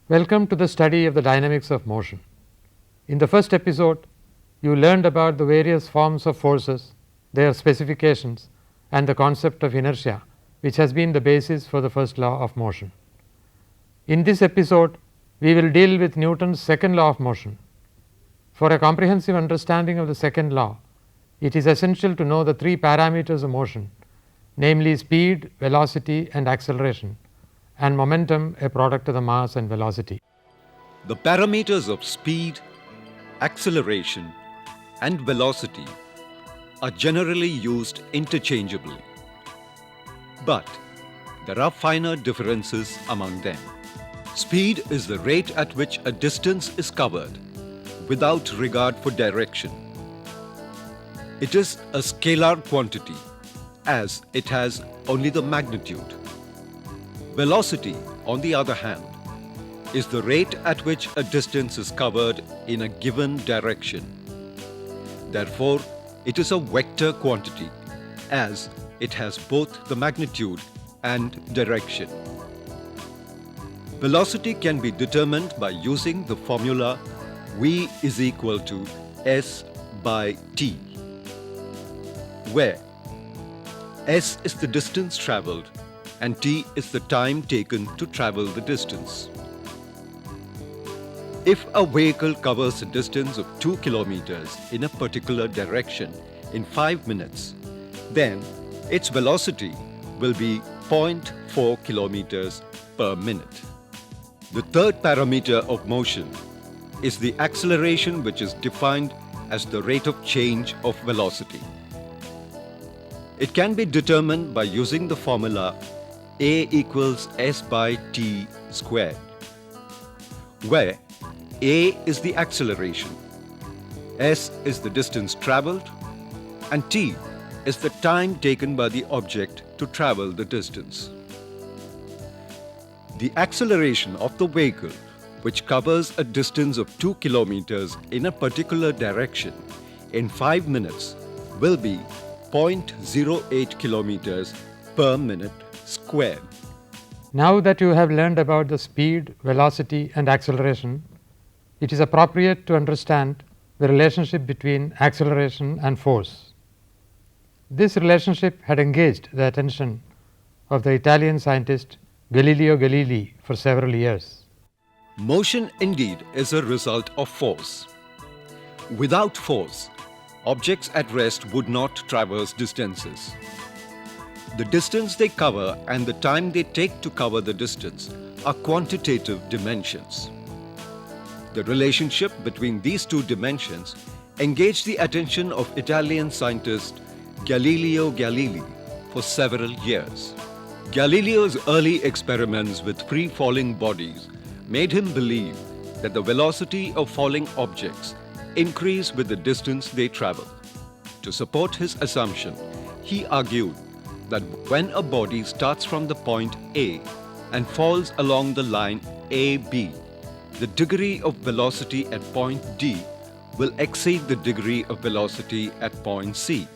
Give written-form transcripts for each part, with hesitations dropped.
Welcome to the study of the dynamics of motion. In the first episode, you learned about the various forms of forces, their specifications, and the concept of inertia, which has been the basis for the first law of motion. In this episode, we will deal with Newton's second law of motion. For a comprehensive understanding of the second law, it is essential to know the three parameters of motion, namely speed, velocity, and acceleration, and momentum, a product of the mass and velocity. The parameters of speed, acceleration, and velocity are generally used interchangeably. But there are finer differences among them. Speed is the rate at which a distance is covered without regard for direction. It is a scalar quantity as it has only the magnitude. Velocity, on the other hand, is the rate at which a distance is covered in a given direction. Therefore, it is a vector quantity as it has both the magnitude and direction. Velocity can be determined by using the formula v is equal to s by t, where s is the distance traveled and t is the time taken to travel the distance. If a vehicle covers a distance of 2 kilometers in a particular direction in 5 minutes, then its velocity will be 0.4 kilometers per minute. The third parameter of motion is the acceleration, which is defined as the rate of change of velocity. It can be determined by using the formula A equals s by t squared, where A is the acceleration, s is the distance traveled, and t is the time taken by the object to travel the distance. The acceleration of the vehicle, which covers a distance of 2 kilometers in a particular direction in 5 minutes, will be 0.08 kilometers per minute squared. Now that you have learned about the speed, velocity, and acceleration, it is appropriate to understand the relationship between acceleration and force. This relationship had engaged the attention of the Italian scientist Galileo Galilei for several years. Motion indeed is a result of force. Without force, objects at rest would not traverse distances. The distance they cover and the time they take to cover the distance are quantitative dimensions. The relationship between these two dimensions engaged the attention of Italian scientist Galileo Galilei for several years. Galileo's early experiments with free-falling bodies made him believe that the velocity of falling objects increased with the distance they travel. To support his assumption, he argued that when a body starts from the point A and falls along the line AB, the degree of velocity at point D will exceed the degree of velocity at point C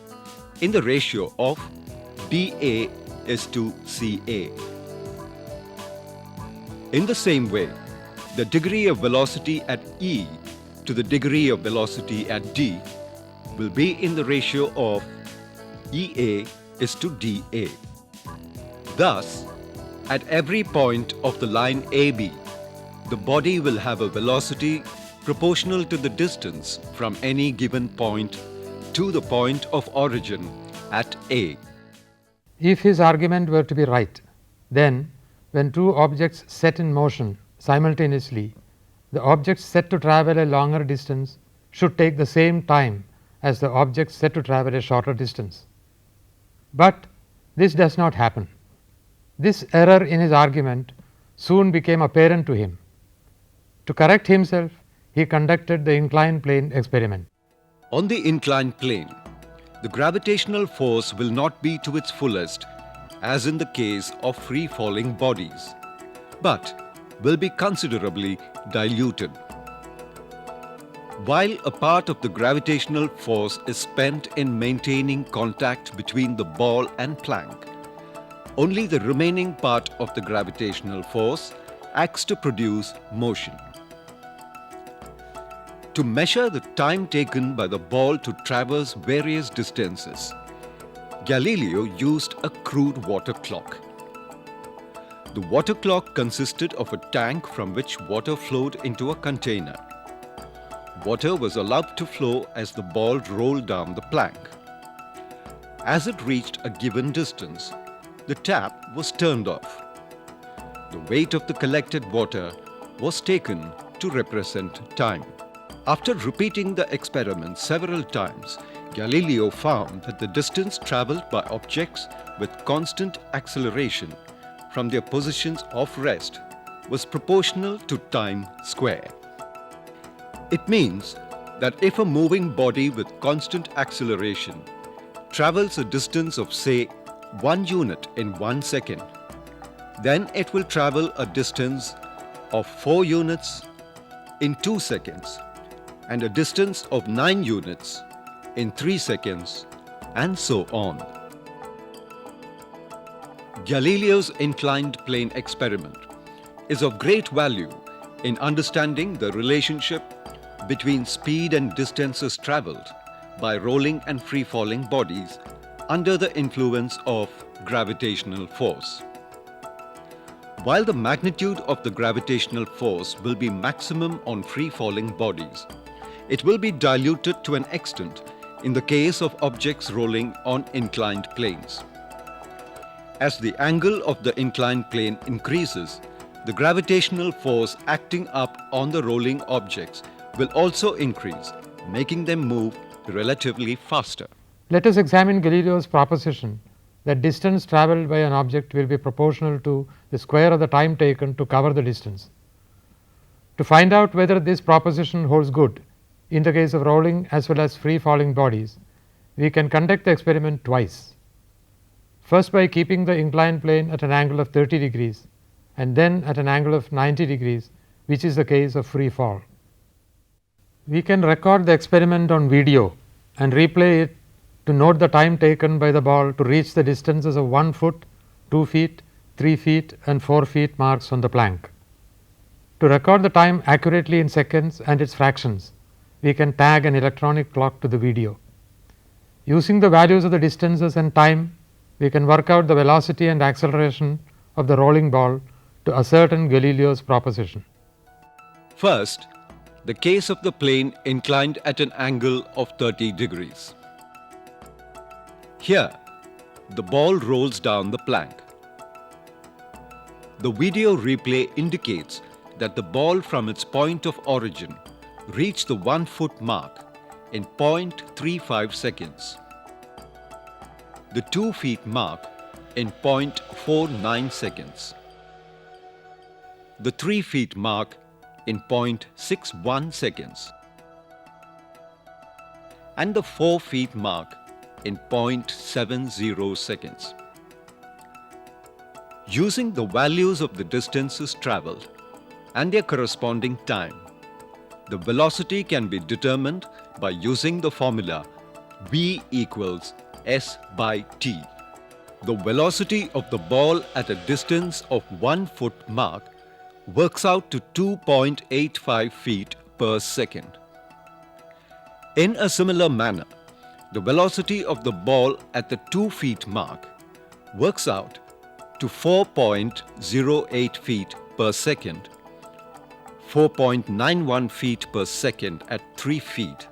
in the ratio of BA is to CA. In the same way, the degree of velocity at E to the degree of velocity at D will be in the ratio of EA is to dA. Thus, at every point of the line AB, the body will have a velocity proportional to the distance from any given point to the point of origin at A. If his argument were to be right, then when two objects set in motion simultaneously, the objects set to travel a longer distance should take the same time as the objects set to travel a shorter distance. But this does not happen. This error in his argument soon became apparent to him. To correct himself, he conducted the inclined plane experiment. On the inclined plane, the gravitational force will not be to its fullest, as in the case of free-falling bodies, but will be considerably diluted. While a part of the gravitational force is spent in maintaining contact between the ball and plank, only the remaining part of the gravitational force acts to produce motion. To measure the time taken by the ball to traverse various distances, Galileo used a crude water clock. The water clock consisted of a tank from which water flowed into a container. Water was allowed to flow as the ball rolled down the plank. As it reached a given distance, the tap was turned off. The weight of the collected water was taken to represent time. After repeating the experiment several times, Galileo found that the distance traveled by objects with constant acceleration from their positions of rest was proportional to time squared. It means that if a moving body with constant acceleration travels a distance of, say, 1 unit in 1 second, then it will travel a distance of 4 units in 2 seconds and a distance of 9 units in 3 seconds, and so on. Galileo's inclined plane experiment is of great value in understanding the relationship between speed and distances traveled by rolling and free-falling bodies under the influence of gravitational force. While the magnitude of the gravitational force will be maximum on free-falling bodies, it will be diluted to an extent in the case of objects rolling on inclined planes. As the angle of the inclined plane increases, the gravitational force acting up on the rolling objects will also increase, making them move relatively faster. Let us examine Galileo's proposition that distance travelled by an object will be proportional to the square of the time taken to cover the distance. To find out whether this proposition holds good in the case of rolling as well as free falling bodies, we can conduct the experiment twice. First, by keeping the inclined plane at an angle of 30 degrees and then at an angle of 90 degrees, which is the case of free fall. We can record the experiment on video and replay it to note the time taken by the ball to reach the distances of 1 foot, 2 feet, 3 feet and 4 feet marks on the plank. To record the time accurately in seconds and its fractions, we can tag an electronic clock to the video. Using the values of the distances and time, we can work out the velocity and acceleration of the rolling ball to ascertain Galileo's proposition. First, the case of the plane inclined at an angle of 30 degrees. Here, the ball rolls down the plank. The video replay indicates that the ball from its point of origin reached the 1 foot mark in 0.35 seconds, the 2 feet mark in 0.49 seconds, the 3 feet mark in 0.61 seconds, and the 4 feet mark in 0.70 seconds. Using the values of the distances travelled and their corresponding time, the velocity can be determined by using the formula v equals s by t. The velocity of the ball at a distance of 1 foot mark works out to 2.85 feet per second. In a similar manner, the velocity of the ball at the 2 feet mark works out to 4.08 feet per second, 4.91 feet per second at 3 feet,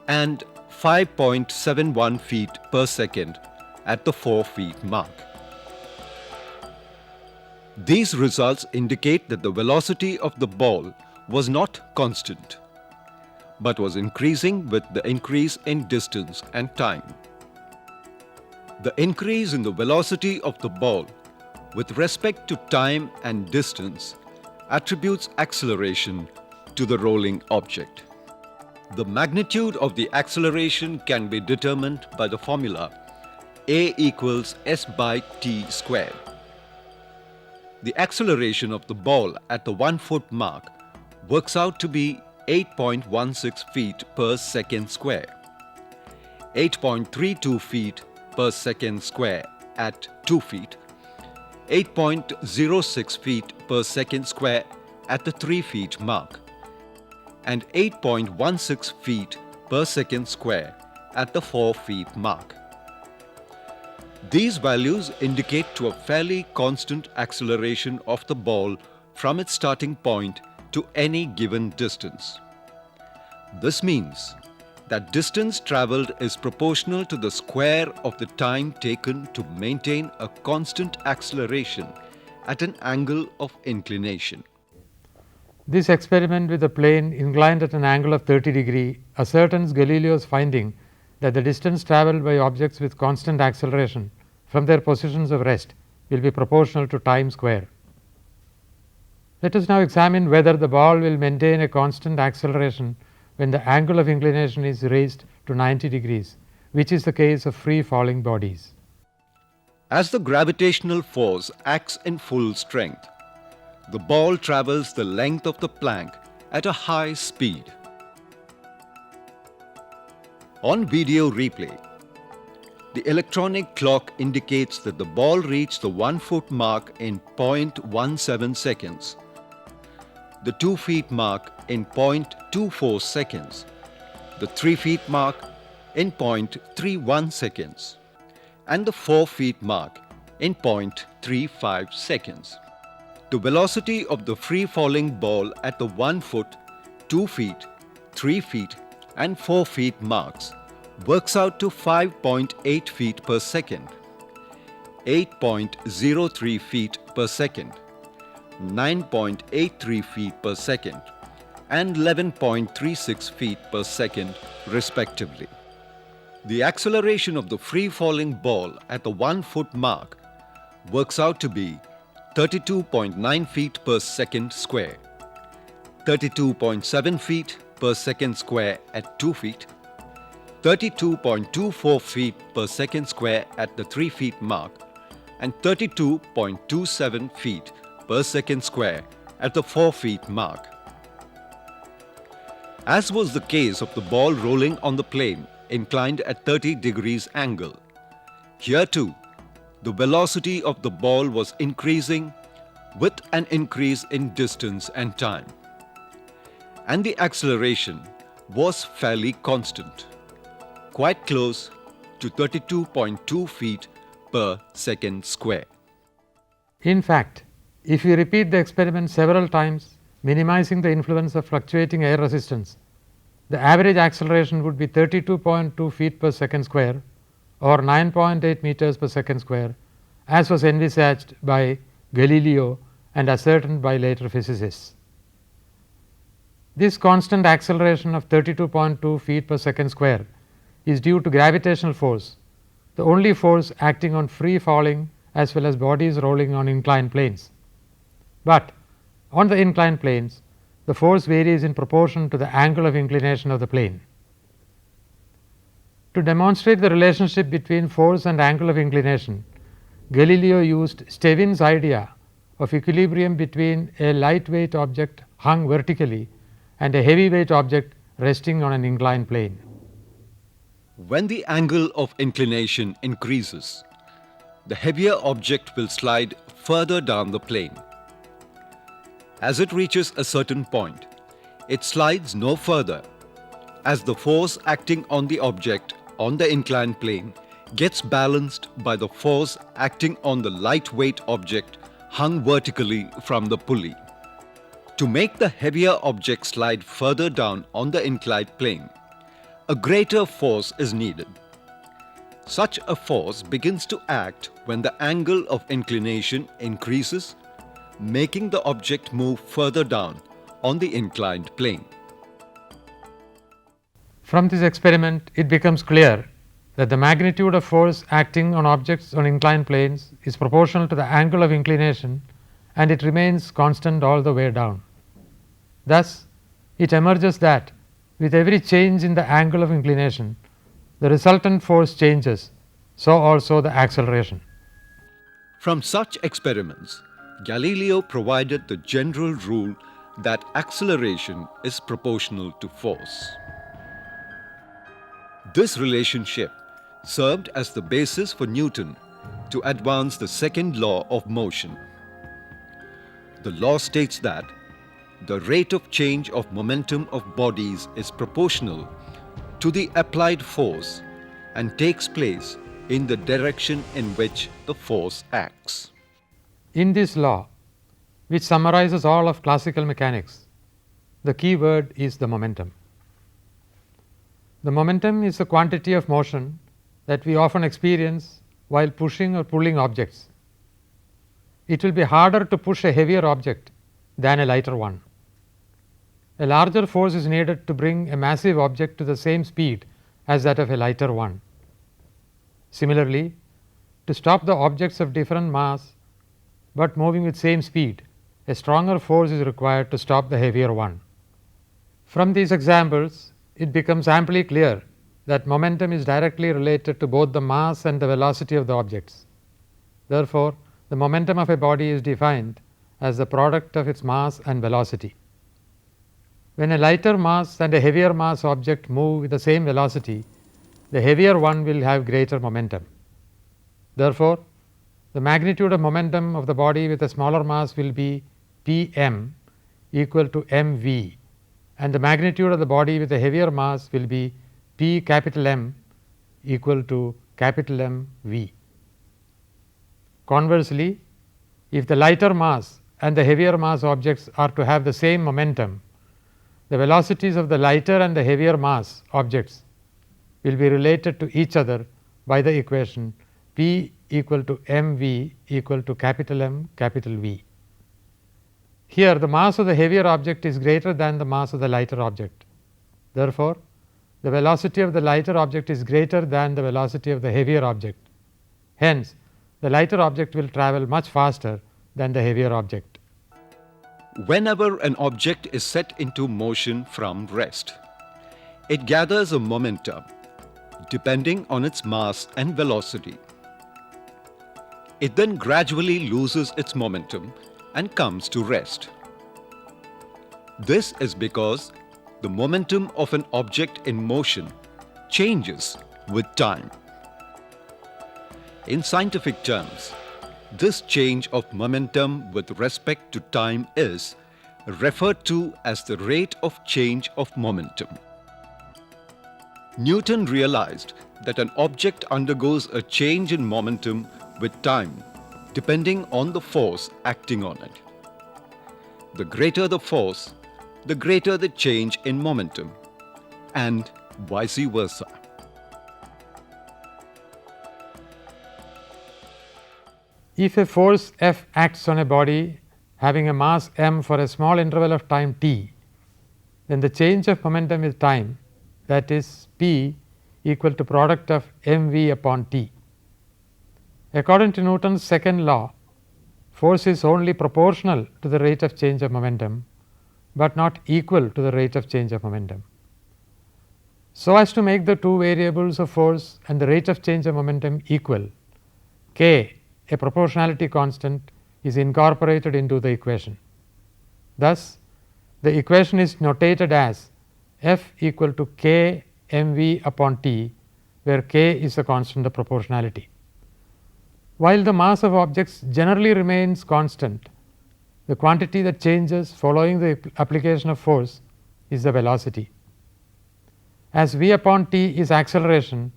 and 5.71 feet per second at the 4 feet mark. These results indicate that the velocity of the ball was not constant, but was increasing with the increase in distance and time. The increase in the velocity of the ball with respect to time and distance attributes acceleration to the rolling object. The magnitude of the acceleration can be determined by the formula A equals s by t squared. The acceleration of the ball at the 1 foot mark works out to be 8.16 feet per second square, 8.32 feet per second square at 2 feet, 8.06 feet per second square at the 3 feet mark and 8.16 feet per second square at the 4 feet mark. These values indicate to a fairly constant acceleration of the ball from its starting point to any given distance. This means that distance travelled is proportional to the square of the time taken to maintain a constant acceleration at an angle of inclination. This experiment with the plane inclined at an angle of 30 degree ascertains Galileo's finding that the distance travelled by objects with constant acceleration from their positions of rest will be proportional to time square. Let us now examine whether the ball will maintain a constant acceleration when the angle of inclination is raised to 90 degrees, which is the case of free falling bodies. As the gravitational force acts in full strength, the ball travels the length of the plank at a high speed. On video replay, the electronic clock indicates that the ball reached the 1 foot mark in 0.17 seconds, the 2 feet mark in 0.24 seconds, the 3 feet mark in 0.31 seconds, and the 4 feet mark in 0.35 seconds. The velocity of the free-falling ball at the 1 foot, 2 feet, 3 feet and 4 feet marks works out to 5.8 feet per second, 8.03 feet per second, 9.83 feet per second and 11.36 feet per second respectively. The acceleration of the free-falling ball at the 1 foot mark works out to be 32.9 feet per second square, 32.7 feet per second square at 2 feet, 32.24 feet per second square at the 3 feet mark, and 32.27 feet per second square at the 4 feet mark. As was the case of the ball rolling on the plane inclined at 30 degrees angle, here too, the velocity of the ball was increasing with an increase in distance and time, and the acceleration was fairly constant, quite close to 32.2 feet per second square. In fact, if you repeat the experiment several times, minimizing the influence of fluctuating air resistance, the average acceleration would be 32.2 feet per second square or 9.8 meters per second square, as was envisaged by Galileo and ascertained by later physicists. This constant acceleration of 32.2 feet per second square is due to gravitational force, the only force acting on free falling as well as bodies rolling on inclined planes. But on the inclined planes, the force varies in proportion to the angle of inclination of the plane. To demonstrate the relationship between force and angle of inclination, Galileo used Stevin's idea of equilibrium between a lightweight object hung vertically and a heavyweight object resting on an inclined plane. When the angle of inclination increases, the heavier object will slide further down the plane. As it reaches a certain point, it slides no further, as the force acting on the object on the inclined plane gets balanced by the force acting on the lightweight object hung vertically from the pulley. To make the heavier object slide further down on the inclined plane, a greater force is needed. Such a force begins to act when the angle of inclination increases, making the object move further down on the inclined plane. From this experiment, it becomes clear that the magnitude of force acting on objects on inclined planes is proportional to the angle of inclination, and it remains constant all the way down. Thus, it emerges that with every change in the angle of inclination, the resultant force changes, so also the acceleration. From such experiments, Galileo provided the general rule that acceleration is proportional to force. This relationship served as the basis for Newton to advance the second law of motion. The law states that the rate of change of momentum of bodies is proportional to the applied force and takes place in the direction in which the force acts. In this law, which summarizes all of classical mechanics, the key word is the momentum. The momentum is the quantity of motion that we often experience while pushing or pulling objects. It will be harder to push a heavier object than a lighter one. A larger force is needed to bring a massive object to the same speed as that of a lighter one. Similarly, to stop the objects of different mass but moving with same speed, a stronger force is required to stop the heavier one. From these examples, it becomes amply clear that momentum is directly related to both the mass and the velocity of the objects. Therefore, the momentum of a body is defined as the product of its mass and velocity. When a lighter mass and a heavier mass object move with the same velocity, the heavier one will have greater momentum. Therefore, the magnitude of momentum of the body with a smaller mass will be Pm equal to mv, and the magnitude of the body with a heavier mass will be P capital M equal to capital Mv. Conversely, if the lighter mass and the heavier mass objects are to have the same momentum, the velocities of the lighter and the heavier mass objects will be related to each other by the equation P equal to mv equal to capital M capital V. Here the mass of the heavier object is greater than the mass of the lighter object. Therefore, the velocity of the lighter object is greater than the velocity of the heavier object. Hence, the lighter object will travel much faster than the heavier object. Whenever an object is set into motion from rest, it gathers a momentum depending on its mass and velocity. It then gradually loses its momentum and comes to rest. This is because the momentum of an object in motion changes with time. In scientific terms, this change of momentum with respect to time is referred to as the rate of change of momentum. Newton realized that an object undergoes a change in momentum with time depending on the force acting on it. The greater the force, the greater the change in momentum, and vice versa. If a force F acts on a body having a mass m for a small interval of time t, then the change of momentum with time, that is P equal to product of mv upon t. According to Newton's second law, force is only proportional to the rate of change of momentum, but not equal to the rate of change of momentum. So as to make the two variables of force and the rate of change of momentum equal, k, a proportionality constant, is incorporated into the equation. Thus, the equation is notated as F equal to k mv upon t, where k is the constant of proportionality. While the mass of objects generally remains constant, the quantity that changes following the application of force is the velocity. As v upon t is acceleration,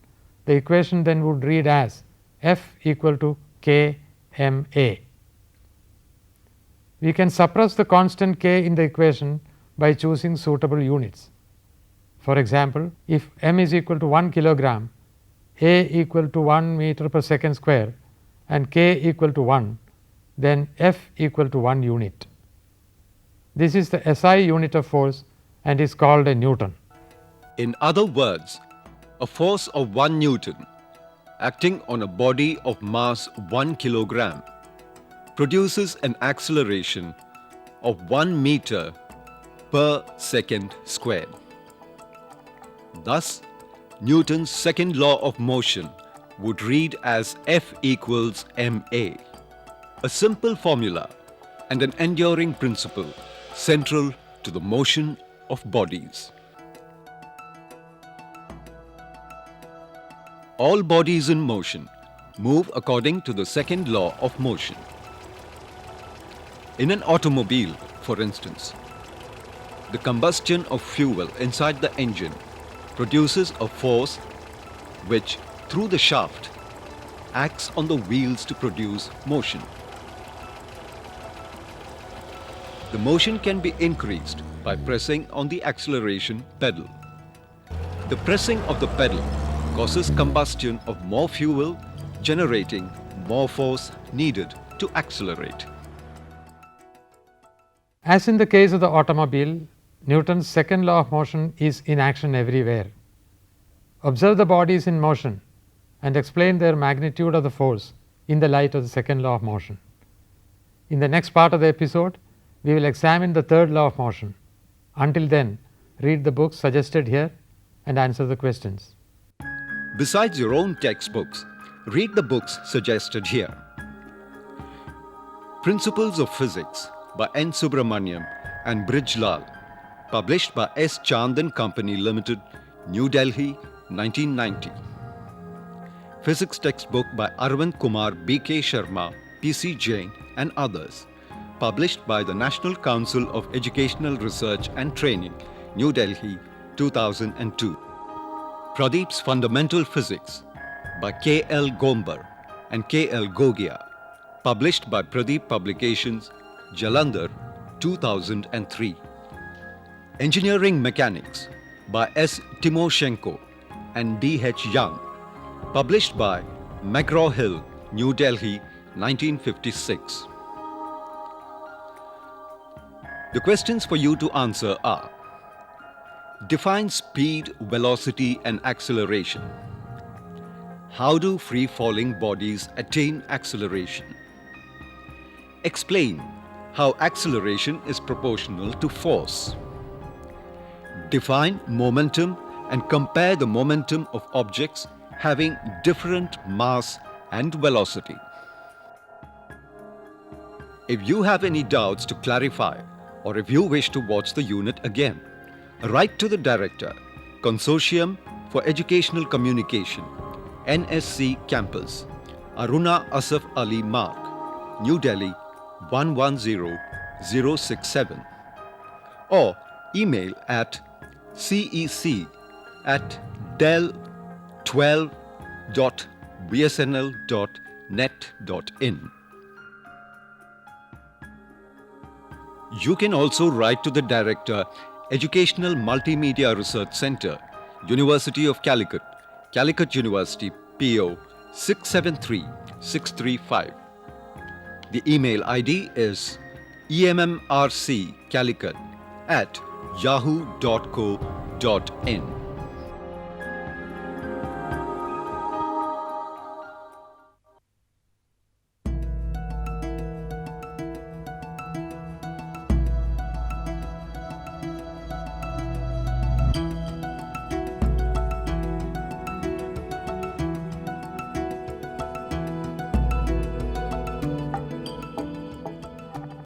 the equation then would read as F equal to k m a. We can suppress the constant k in the equation by choosing suitable units. For example, if m is equal to 1 kilogram, a equal to 1 meter per second square, and k equal to 1, then F equal to 1 unit. This is the SI unit of force and is called a Newton. In other words, a force of 1 Newton acting on a body of mass 1 kilogram produces an acceleration of 1 meter per second squared. Thus, Newton's second law of motion would read as F equals ma, a simple formula and an enduring principle central to the motion of bodies. All bodies in motion move according to the second law of motion. In an automobile, for instance, the combustion of fuel inside the engine produces a force which, through the shaft, acts on the wheels to produce motion. The motion can be increased by pressing on the acceleration pedal. The pressing of the pedal causes combustion of more fuel, generating more force needed to accelerate. As in the case of the automobile, Newton's second law of motion is in action everywhere. Observe the bodies in motion and explain their magnitude of the force in the light of the second law of motion. In the next part of the episode, we will examine the third law of motion. Until then, read the books suggested here and answer the questions. Besides your own textbooks, read the books suggested here. Principles of Physics by N. Subramaniam and Brij Lal, published by S. Chandan Company Limited, New Delhi, 1990. Physics textbook by Arvind Kumar, B.K. Sharma, P.C. Jain and others, published by the National Council of Educational Research and Training, New Delhi, 2002. Pradeep's Fundamental Physics by K. L. Gombar and K. L. Gogia, published by Pradeep Publications, Jalandhar, 2003. Engineering Mechanics by S. Timoshenko and D. H. Young, published by McGraw-Hill, New Delhi, 1956. The questions for you to answer are: define speed, velocity and acceleration. How do free-falling bodies attain acceleration? Explain how acceleration is proportional to force. Define momentum and compare the momentum of objects having different mass and velocity. If you have any doubts to clarify, or if you wish to watch the unit again, write to the Director, Consortium for Educational Communication, NSC Campus, Aruna Asaf Ali Marg, New Delhi 110067, or email at cec@del12.bsnl.net.in. You can also write to the Director, Educational Multimedia Research Center, University of Calicut, Calicut University, PO 673635. The email ID is emmrccalicut@yahoo.co.in.